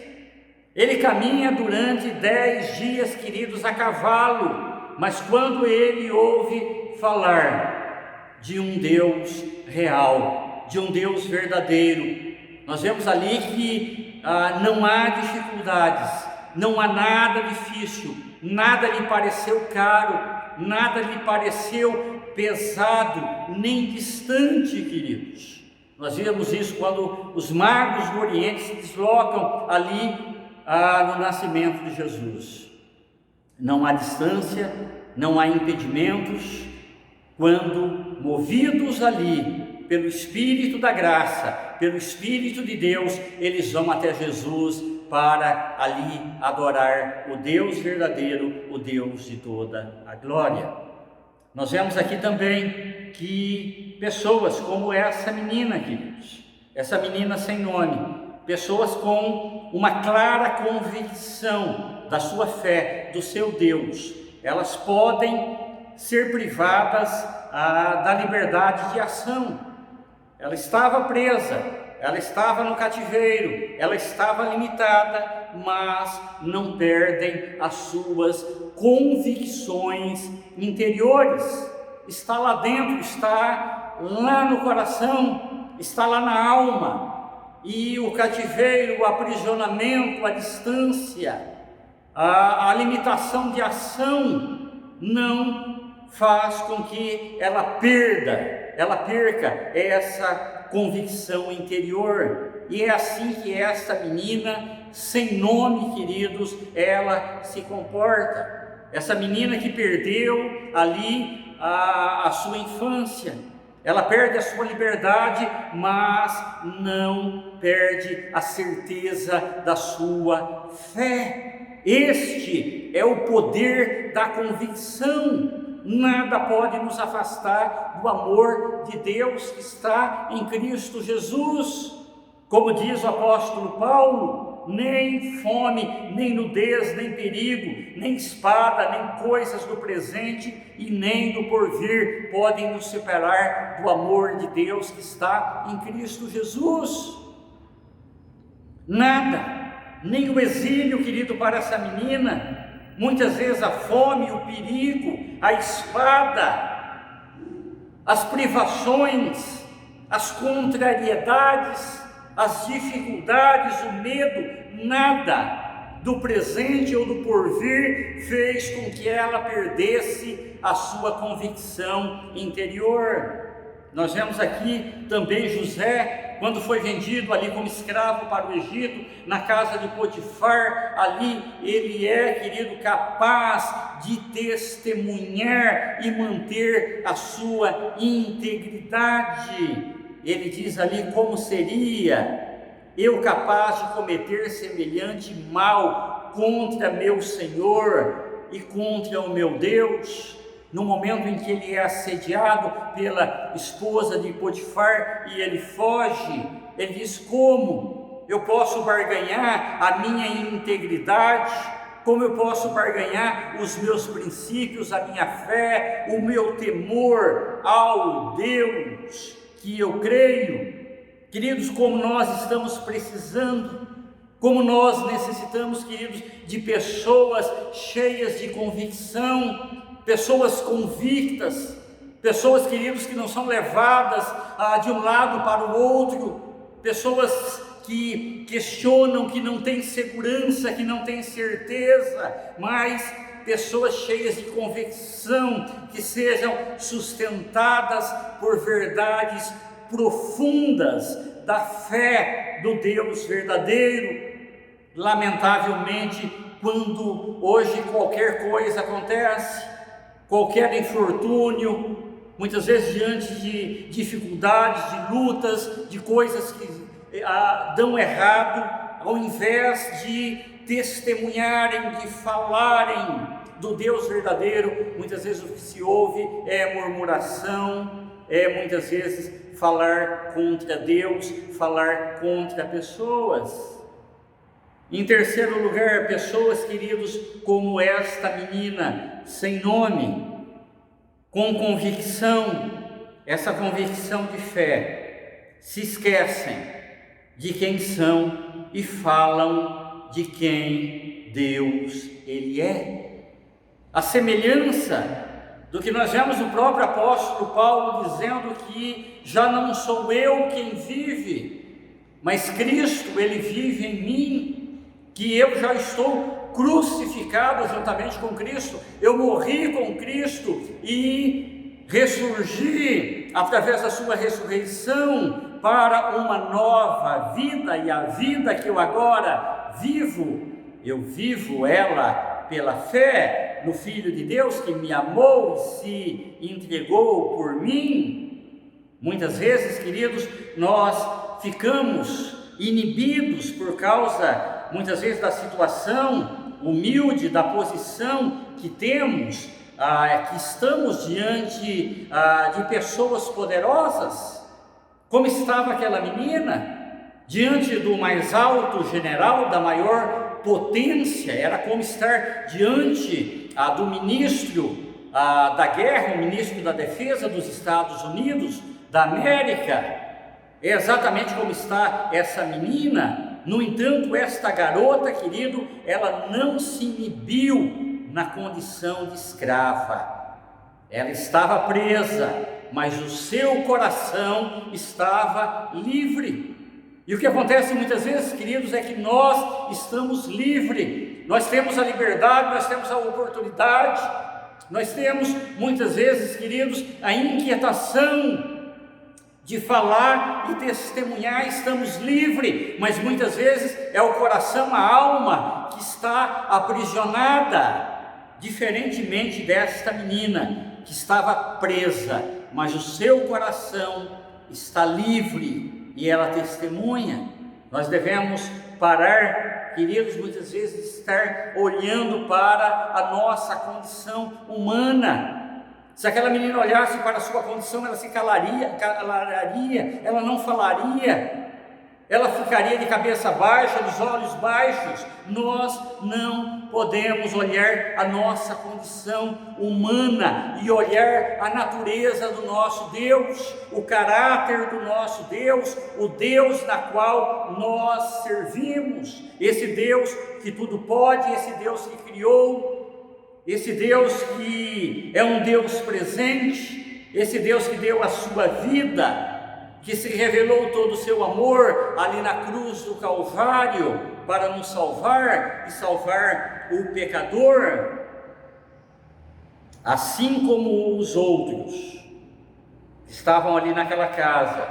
Ele caminha durante 10 dias, queridos, a cavalo. Mas quando ele ouve falar de um Deus real, de um Deus verdadeiro, nós vemos ali que não há dificuldades, não há nada difícil, nada lhe pareceu caro, nada lhe pareceu pesado, nem distante, queridos. Nós vemos isso quando os magos do Oriente se deslocam ali no nascimento de Jesus. Não há distância, não há impedimentos, quando movidos ali pelo Espírito da graça, pelo Espírito de Deus, eles vão até Jesus para ali adorar o Deus verdadeiro, o Deus de toda a glória. Nós vemos aqui também que pessoas como essa menina, queridos, essa menina sem nome, pessoas com uma clara convicção da sua fé, do seu Deus, elas podem ser privadas da liberdade de ação. Ela estava presa, ela estava no cativeiro, ela estava limitada, mas não perdem as suas convicções interiores. Está lá dentro, está lá no coração, está lá na alma. E o cativeiro, o aprisionamento, a distância, a limitação de ação não faz com que ela perca essa convicção interior. E é assim que essa menina sem nome, queridos, ela se comporta. Essa menina que perdeu ali a sua infância, ela perde a sua liberdade, mas não perde a certeza da sua fé. Este é o poder da convicção. Nada pode nos afastar do amor de Deus que está em Cristo Jesus. Como diz o apóstolo Paulo, nem fome, nem nudez, nem perigo, nem espada, nem coisas do presente e nem do porvir podem nos separar do amor de Deus que está em Cristo Jesus. Nada, nem o exílio, querido, para essa menina, muitas vezes a fome, o perigo, a espada, as privações, as contrariedades, as dificuldades, o medo, nada do presente ou do porvir fez com que ela perdesse a sua convicção interior. Nós vemos aqui também José, quando foi vendido ali como escravo para o Egito, na casa de Potifar, ali ele é, querido, capaz de testemunhar e manter a sua integridade. Ele diz ali: como seria eu capaz de cometer semelhante mal contra meu Senhor e contra o meu Deus? No momento em que ele é assediado pela esposa de Potifar e ele foge, ele diz: como eu posso barganhar a minha integridade? Como eu posso barganhar os meus princípios, a minha fé, o meu temor ao Deus que eu creio? Queridos, como nós estamos precisando, como nós necessitamos, queridos, de pessoas cheias de convicção, pessoas convictas, pessoas, queridos, que não são levadas de um lado para o outro, pessoas que questionam, que não têm segurança, que não têm certeza, mas pessoas cheias de convicção, que sejam sustentadas por verdades profundas da fé do Deus verdadeiro. Lamentavelmente, quando hoje qualquer coisa acontece, qualquer infortúnio, muitas vezes diante de dificuldades, de lutas, de coisas que dão errado, ao invés de testemunharem, de falarem do Deus verdadeiro, muitas vezes o que se ouve é murmuração, muitas vezes falar contra Deus, falar contra pessoas. Em terceiro lugar, pessoas, queridos, como esta menina sem nome, com convicção, essa convicção de fé, se esquecem de quem são e falam de quem Deus Ele é. A semelhança do que nós vemos o próprio apóstolo Paulo dizendo que já não sou eu quem vive, mas Cristo, Ele vive em mim, que eu já estou crucificado juntamente com Cristo, eu morri com Cristo e ressurgi através da sua ressurreição para uma nova vida, e a vida que eu agora vivo, eu vivo ela pela fé no Filho de Deus que me amou e se entregou por mim. Muitas vezes, queridos, nós ficamos inibidos por causa, muitas vezes, da situação humilde, da posição que temos, que estamos diante de pessoas poderosas, como estava aquela menina, diante do mais alto general, da maior potência. Era como estar diante do ministro da guerra, o ministro da defesa dos Estados Unidos da América. É exatamente como está essa menina. No entanto, esta garota, querido, ela não se inibiu na condição de escrava. Ela estava presa, mas o seu coração estava livre. E o que acontece muitas vezes, queridos, é que nós estamos livres, nós temos a liberdade, nós temos a oportunidade, nós temos muitas vezes, queridos, a inquietação de falar e testemunhar. Estamos livres, mas muitas vezes é o coração, a alma que está aprisionada, diferentemente desta menina que estava presa, mas o seu coração está livre e ela testemunha. Nós devemos parar, queridos, muitas vezes estar olhando para a nossa condição humana. Se aquela menina olhasse para a sua condição, ela se calaria, ela não falaria, ela ficaria de cabeça baixa, dos olhos baixos. Nós não podemos olhar a nossa condição humana e olhar a natureza do nosso Deus, o caráter do nosso Deus, o Deus na qual nós servimos, esse Deus que tudo pode, esse Deus que criou, esse Deus que é um Deus presente, esse Deus que deu a sua vida, que se revelou todo o seu amor ali na cruz do Calvário para nos salvar e salvar o pecador. Assim como os outros que estavam ali naquela casa,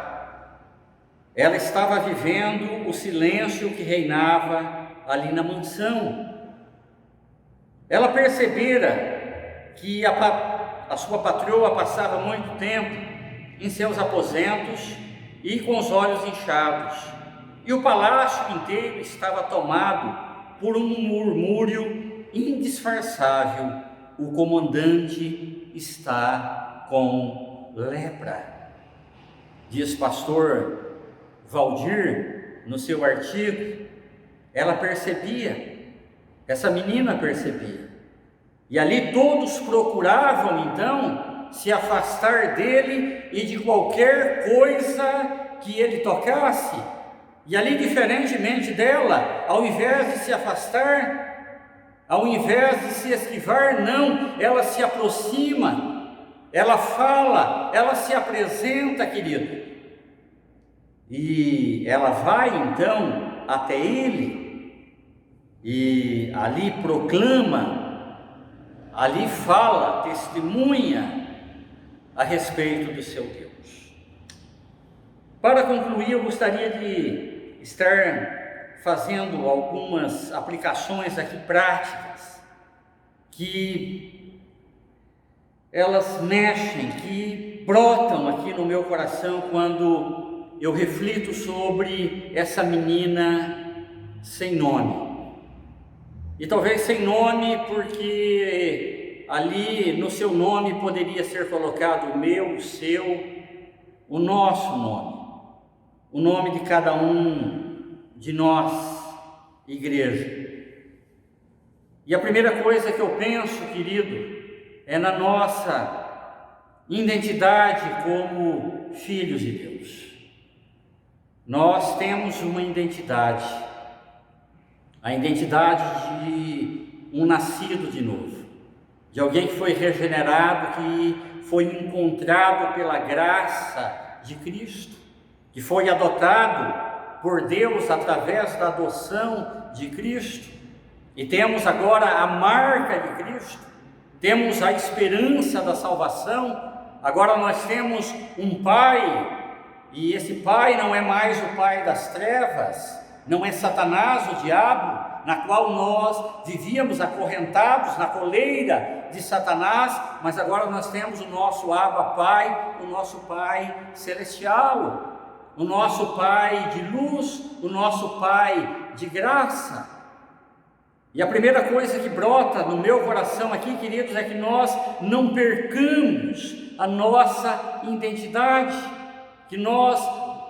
ela estava vivendo o silêncio que reinava ali na mansão. Ela percebera que a sua patroa passava muito tempo em seus aposentos e com os olhos inchados, e o palácio inteiro estava tomado por um murmúrio indisfarçável: o comandante está com lepra. Diz pastor Valdir no seu artigo, ela percebia, essa menina percebia, e ali todos procuravam então se afastar dele e de qualquer coisa que ele tocasse. E ali, diferentemente dela, ao invés de se afastar, ao invés de se esquivar, não, ela se aproxima, ela fala, ela se apresenta, querido, e ela vai então até ele e ali proclama, ali fala, testemunha a respeito do seu Deus. Para concluir, eu gostaria de estar fazendo algumas aplicações aqui práticas, que elas mexem, que brotam aqui no meu coração quando eu reflito sobre essa menina sem nome. E talvez sem nome porque ali no seu nome poderia ser colocado o meu, o seu, o nosso nome, o nome de cada um de nós, igreja. E a primeira coisa que eu penso, querido, é na nossa identidade como filhos de Deus. Nós temos uma identidade, a identidade de um nascido de novo, de alguém que foi regenerado, que foi encontrado pela graça de Cristo, que foi adotado por Deus através da adoção de Cristo. E temos agora a marca de Cristo, temos a esperança da salvação. Agora nós temos um Pai, e esse Pai não é mais o Pai das trevas, não é Satanás, o diabo, na qual nós vivíamos acorrentados na coleira de Satanás, mas agora nós temos o nosso Abba Pai, o nosso Pai celestial, o nosso Pai de luz, o nosso Pai de graça. E a primeira coisa que brota no meu coração aqui, queridos, é que nós não percamos a nossa identidade, que nós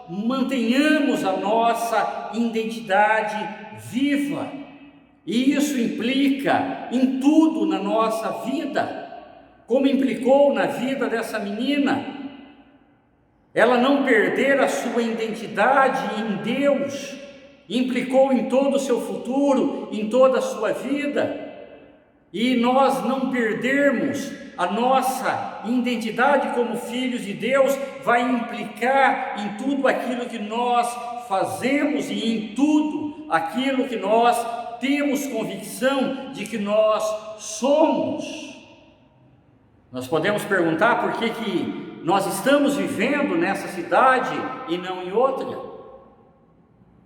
mantenhamos a nossa identidade viva. E isso implica em tudo na nossa vida, como implicou na vida dessa menina. Ela não perder a sua identidade em Deus, implicou em todo o seu futuro, em toda a sua vida. E nós não perdermos a nossa identidade como filhos de Deus vai implicar em tudo aquilo que nós fazemos e em tudo aquilo que nós temos convicção de que nós somos. Nós podemos perguntar por que nós estamos vivendo nessa cidade e não em outra,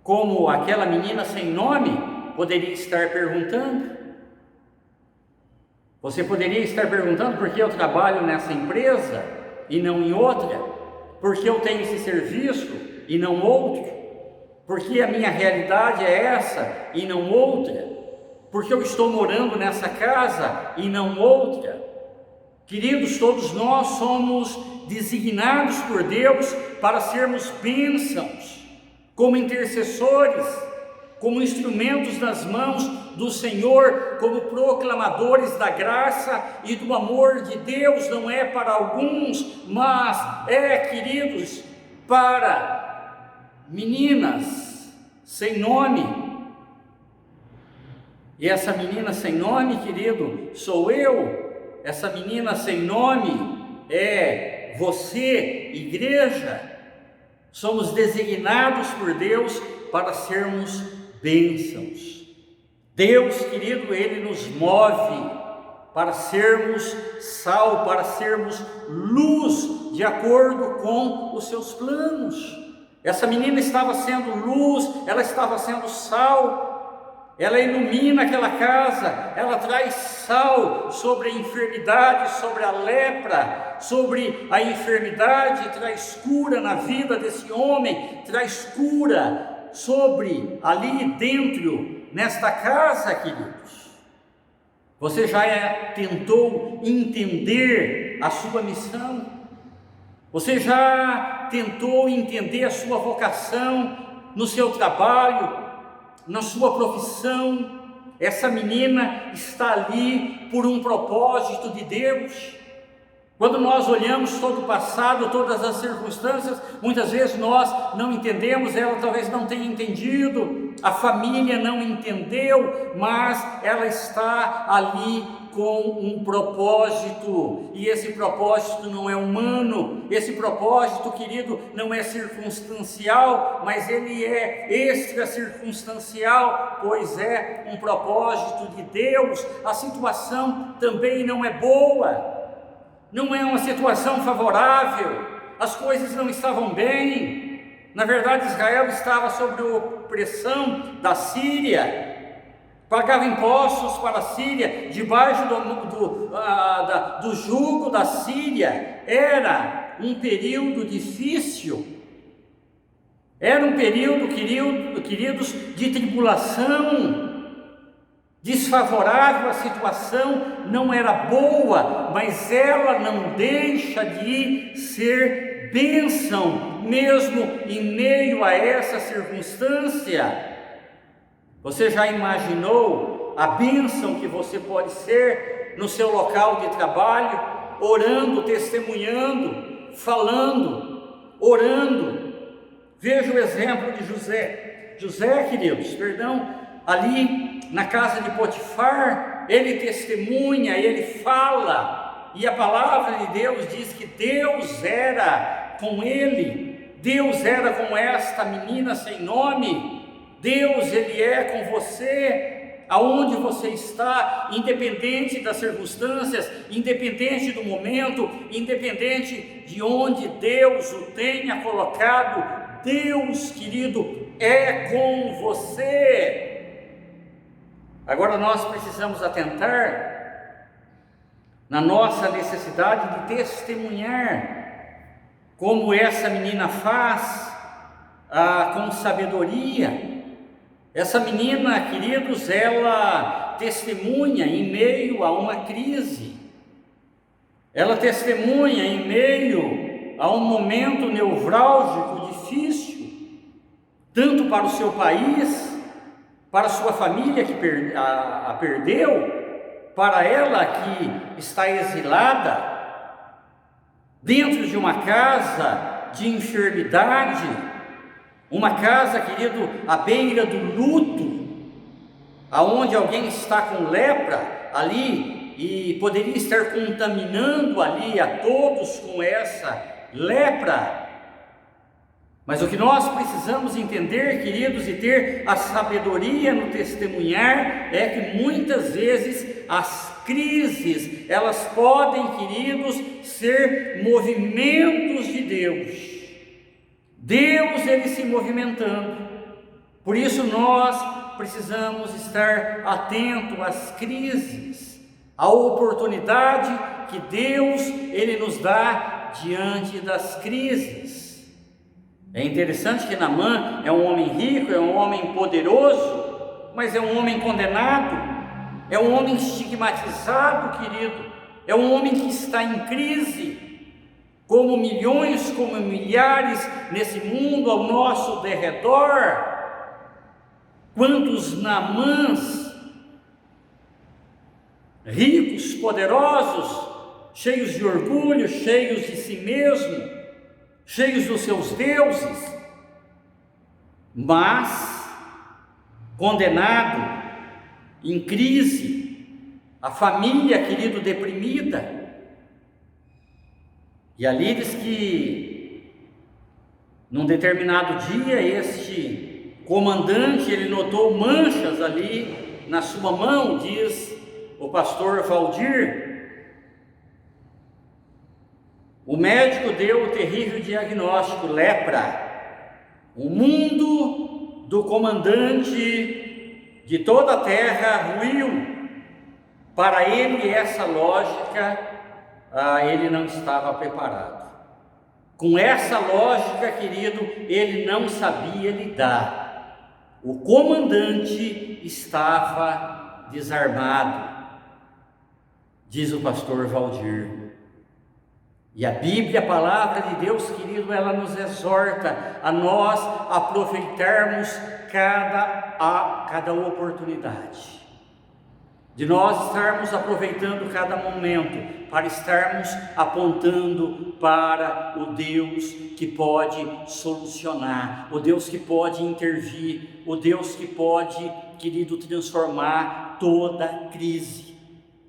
como aquela menina sem nome poderia estar perguntando. Você poderia estar perguntando por que eu trabalho nessa empresa e não em outra, por que eu tenho esse serviço e não outro, por que a minha realidade é essa e não outra, por que eu estou morando nessa casa e não outra. Queridos, todos nós somos designados por Deus para sermos bênçãos, como intercessores, como instrumentos nas mãos do Senhor, como proclamadores da graça e do amor de Deus. Não é para alguns, mas é, queridos, para meninas sem nome. E essa menina sem nome, querido, sou eu. Essa menina sem nome é você, igreja. Somos designados por Deus para sermos bênçãos. Deus, querido, Ele nos move para sermos sal, para sermos luz, de acordo com os seus planos. Essa menina estava sendo luz, ela estava sendo sal, ela ilumina aquela casa, ela traz sal sobre a enfermidade, sobre a lepra, sobre a enfermidade, traz cura na vida desse homem, traz cura sobre ali dentro, nesta casa, queridos. Você já tentou entender a sua missão? Você já tentou entender a sua vocação no seu trabalho, na sua profissão? Essa menina está ali por um propósito de Deus. Quando nós olhamos todo o passado, todas as circunstâncias, muitas vezes nós não entendemos, ela talvez não tenha entendido, a família não entendeu, mas ela está ali com um propósito, e esse propósito não é humano, esse propósito, querido, não é circunstancial, mas ele é extra circunstancial, pois é um propósito de Deus. A situação também não é boa, não é uma situação favorável, as coisas não estavam bem. Na verdade, Israel estava sob a opressão da Síria, pagava impostos para a Síria, debaixo do jugo da Síria. Era um período difícil, era um período, queridos, de tribulação, desfavorável. A situação não era boa, mas ela não deixa de ser bênção, mesmo em meio a essa circunstância. Você já imaginou a bênção que você pode ser no seu local de trabalho, orando, testemunhando, falando, orando? Veja o exemplo de José, queridos, ali na casa de Potifar, ele testemunha, ele fala, e a palavra de Deus diz que Deus era com ele, Deus era com esta menina sem nome. Deus, Ele é com você, aonde você está, independente das circunstâncias, independente do momento, independente de onde Deus o tenha colocado. Deus, querido, é com você. Agora nós precisamos atentar na nossa necessidade de testemunhar, como essa menina faz, com sabedoria. Essa menina, queridos, ela testemunha em meio a uma crise, ela testemunha em meio a um momento nevrálgico, difícil, tanto para o seu país, para a sua família que a perdeu, para ela que está exilada, dentro de uma casa de enfermidade, uma casa, querido, à beira do luto, aonde alguém está com lepra ali e poderia estar contaminando ali a todos com essa lepra. Mas o que nós precisamos entender, queridos, e ter a sabedoria no testemunhar, é que muitas vezes as crises, elas podem, queridos, ser movimentos de Deus. Deus, ele se movimentando. Por isso nós precisamos estar atentos às crises, à oportunidade que Deus, ele nos dá diante das crises. É interessante que Naamã é um homem rico, é um homem poderoso, mas é um homem condenado, é um homem estigmatizado, querido, é um homem que está em crise, como milhões, como milhares nesse mundo ao nosso derredor. Quantos Naamãs, ricos, poderosos, cheios de orgulho, cheios de si mesmo, cheios dos seus deuses, mas condenado, em crise, a família, querido, deprimida. E ali diz que num determinado dia este comandante, ele notou manchas ali na sua mão, diz o pastor Valdir. O médico deu o terrível diagnóstico: lepra. O mundo do comandante de toda a terra ruiu. Para ele, essa lógica, ele não estava preparado. Com essa lógica, querido, ele não sabia lidar. O comandante estava desarmado, diz o pastor Valdir. E a Bíblia, a palavra de Deus, querido, ela nos exorta a nós aproveitarmos cada oportunidade, de nós estarmos aproveitando cada momento para estarmos apontando para o Deus que pode solucionar, o Deus que pode intervir, o Deus que pode, querido, transformar toda crise.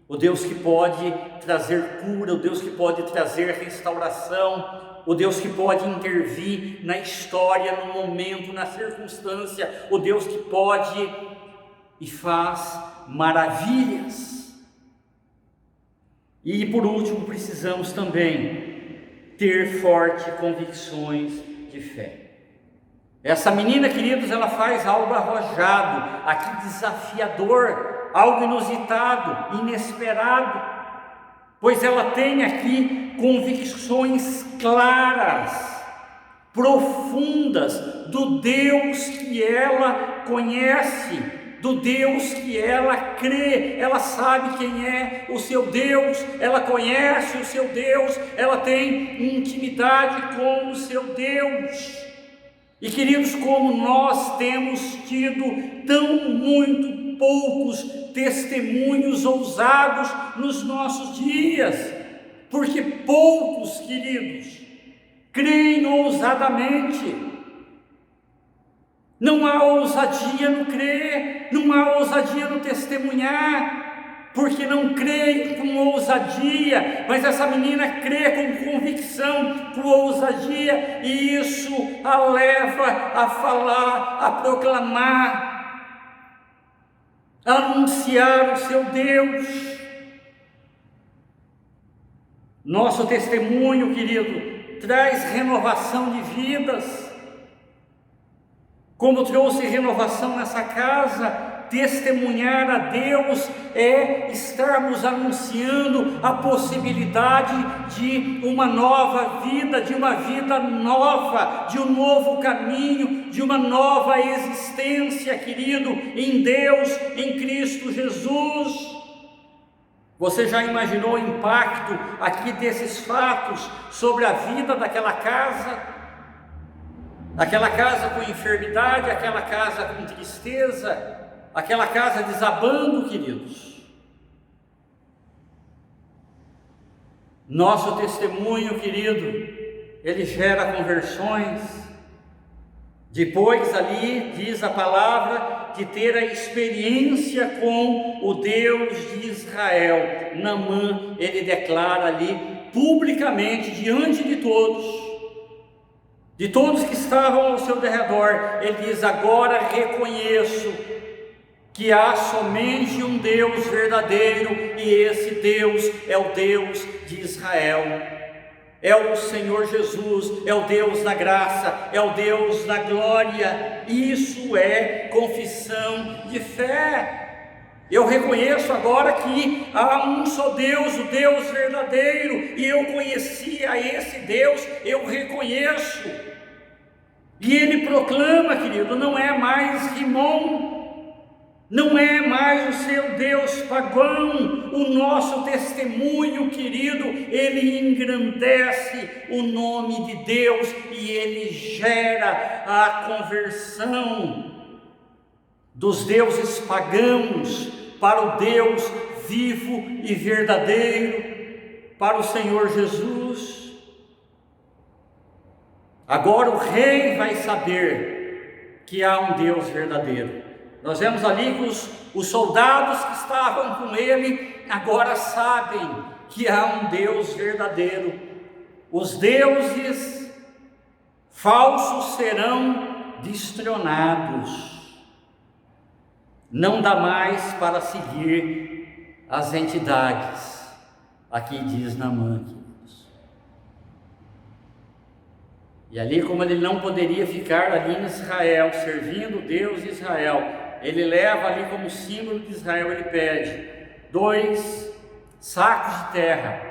O Deus que pode trazer cura, o Deus que pode trazer restauração, o Deus que pode intervir na história, no momento, na circunstância, o Deus que pode e faz maravilhas. E por último, precisamos também ter fortes convicções de fé. Essa menina, queridos, ela faz algo arrojado, aqui desafiador, algo inusitado, inesperado, pois ela tem aqui convicções claras, profundas, do Deus que ela conhece, do Deus que ela crê. Ela sabe quem é o seu Deus, ela conhece o seu Deus, ela tem intimidade com o seu Deus. E queridos, como nós temos tido tão muito poucos testemunhos ousados nos nossos dias, porque poucos, queridos, creem ousadamente. Não há ousadia no crer, não há ousadia no testemunhar, porque não creem com ousadia. Mas essa menina crê com convicção, com ousadia, e isso a leva a falar, a proclamar, a anunciar o seu Deus. Nosso testemunho, querido, traz renovação de vidas. Como trouxe renovação nessa casa, testemunhar a Deus é estarmos anunciando a possibilidade de uma nova vida, de uma vida nova, de um novo caminho, de uma nova existência, querido, em Deus, em Cristo Jesus. Você já imaginou o impacto aqui desses fatos sobre a vida daquela casa? Aquela casa com enfermidade, aquela casa com tristeza, aquela casa desabando, queridos. Nosso testemunho, querido, ele gera conversões. Depois ali, diz a palavra, de ter a experiência com o Deus de Israel. Naamã, ele declara ali, publicamente, diante de todos que estavam ao seu derredor, ele diz: agora reconheço que há somente um Deus verdadeiro, e esse Deus é o Deus de Israel, é o Senhor Jesus, é o Deus da graça, é o Deus da glória. Isso é confissão de fé. Eu reconheço agora que há um só Deus, o Deus verdadeiro, e eu conhecia esse Deus, eu reconheço. E ele proclama, querido, não é mais Rimon, não é mais o seu Deus pagão. O nosso testemunho, querido, ele engrandece o nome de Deus e ele gera a conversão dos deuses pagãos para o Deus vivo e verdadeiro, para o Senhor Jesus. Agora o rei vai saber que há um Deus verdadeiro. Nós vemos ali que os soldados que estavam com ele agora sabem que há um Deus verdadeiro. Os deuses falsos serão destronados. Não dá mais para seguir as entidades. Aqui diz Naamã, queridos. E ali, como ele não poderia ficar ali em Israel, servindo Deus de Israel, ele leva ali como símbolo de Israel, ele pede 2 sacos de terra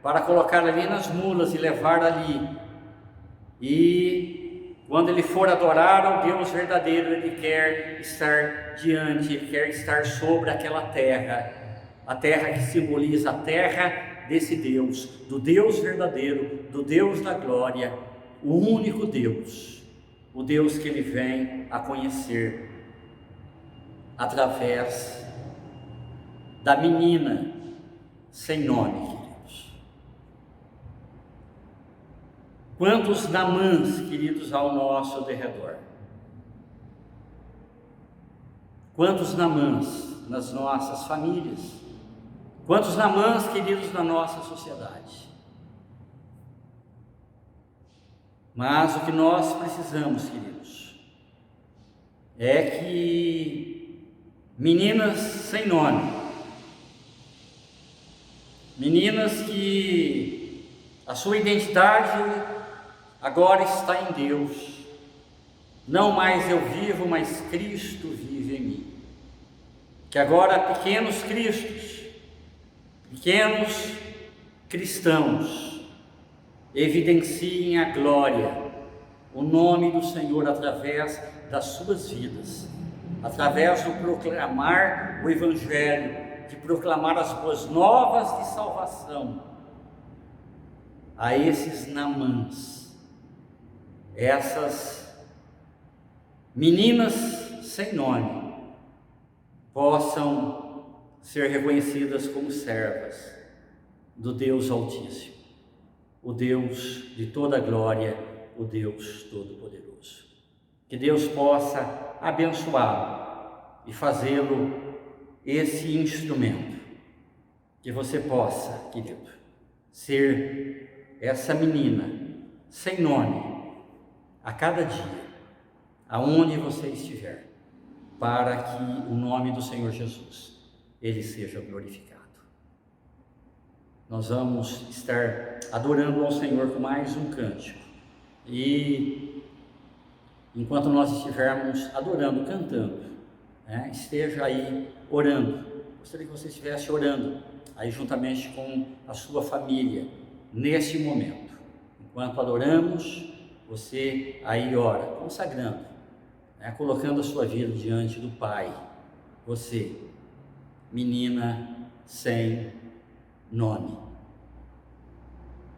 para colocar ali nas mulas e levar ali. E quando ele for adorar ao Deus verdadeiro, ele quer estar diante, ele quer estar sobre aquela terra, a terra que simboliza a terra desse Deus, do Deus verdadeiro, do Deus da glória, o único Deus, o Deus que ele vem a conhecer através da menina sem nome, queridos. Quantos Naamãs, queridos, ao nosso derredor? Quantos Naamãs nas nossas famílias? Quantos Naamãs, queridos, na nossa sociedade? Mas o que nós precisamos, queridos, é que meninas sem nome, meninas que a sua identidade agora está em Deus, não mais eu vivo, mas Cristo vive em mim, que agora pequenos cristos, pequenos cristãos evidenciem a glória, o nome do Senhor através das suas vidas, através do proclamar o Evangelho, de proclamar as boas novas de salvação a esses Naamãs, essas meninas sem nome, possam ser reconhecidas como servas do Deus Altíssimo, o Deus de toda glória, o Deus Todo-Poderoso. Que Deus possa abençoá-lo e fazê-lo esse instrumento, que você possa, querido, ser essa menina sem nome a cada dia, aonde você estiver, para que o nome do Senhor Jesus, ele seja glorificado. Nós vamos estar adorando ao Senhor com mais um cântico, e enquanto nós estivermos adorando, cantando, né? Esteja aí orando. Gostaria que você estivesse orando aí juntamente com a sua família, nesse momento. Enquanto adoramos, você aí ora, consagrando, né? Colocando a sua vida diante do Pai. Você, menina sem nome,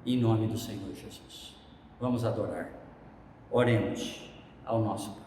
em nome do Senhor Jesus. Vamos adorar. Oremos ao nosso Pai.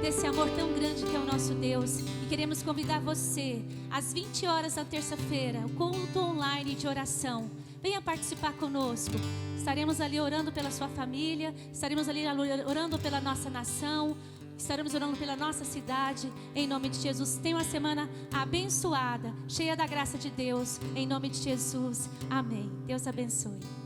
desse amor tão grande que é o nosso Deus. E queremos convidar você, às 20 horas da terça-feira, o culto online de oração. Venha participar conosco. Estaremos ali orando pela sua família, estaremos ali orando pela nossa nação, estaremos orando pela nossa cidade, em nome de Jesus. Tenha uma semana abençoada, cheia da graça de Deus, em nome de Jesus. Amém. Deus abençoe.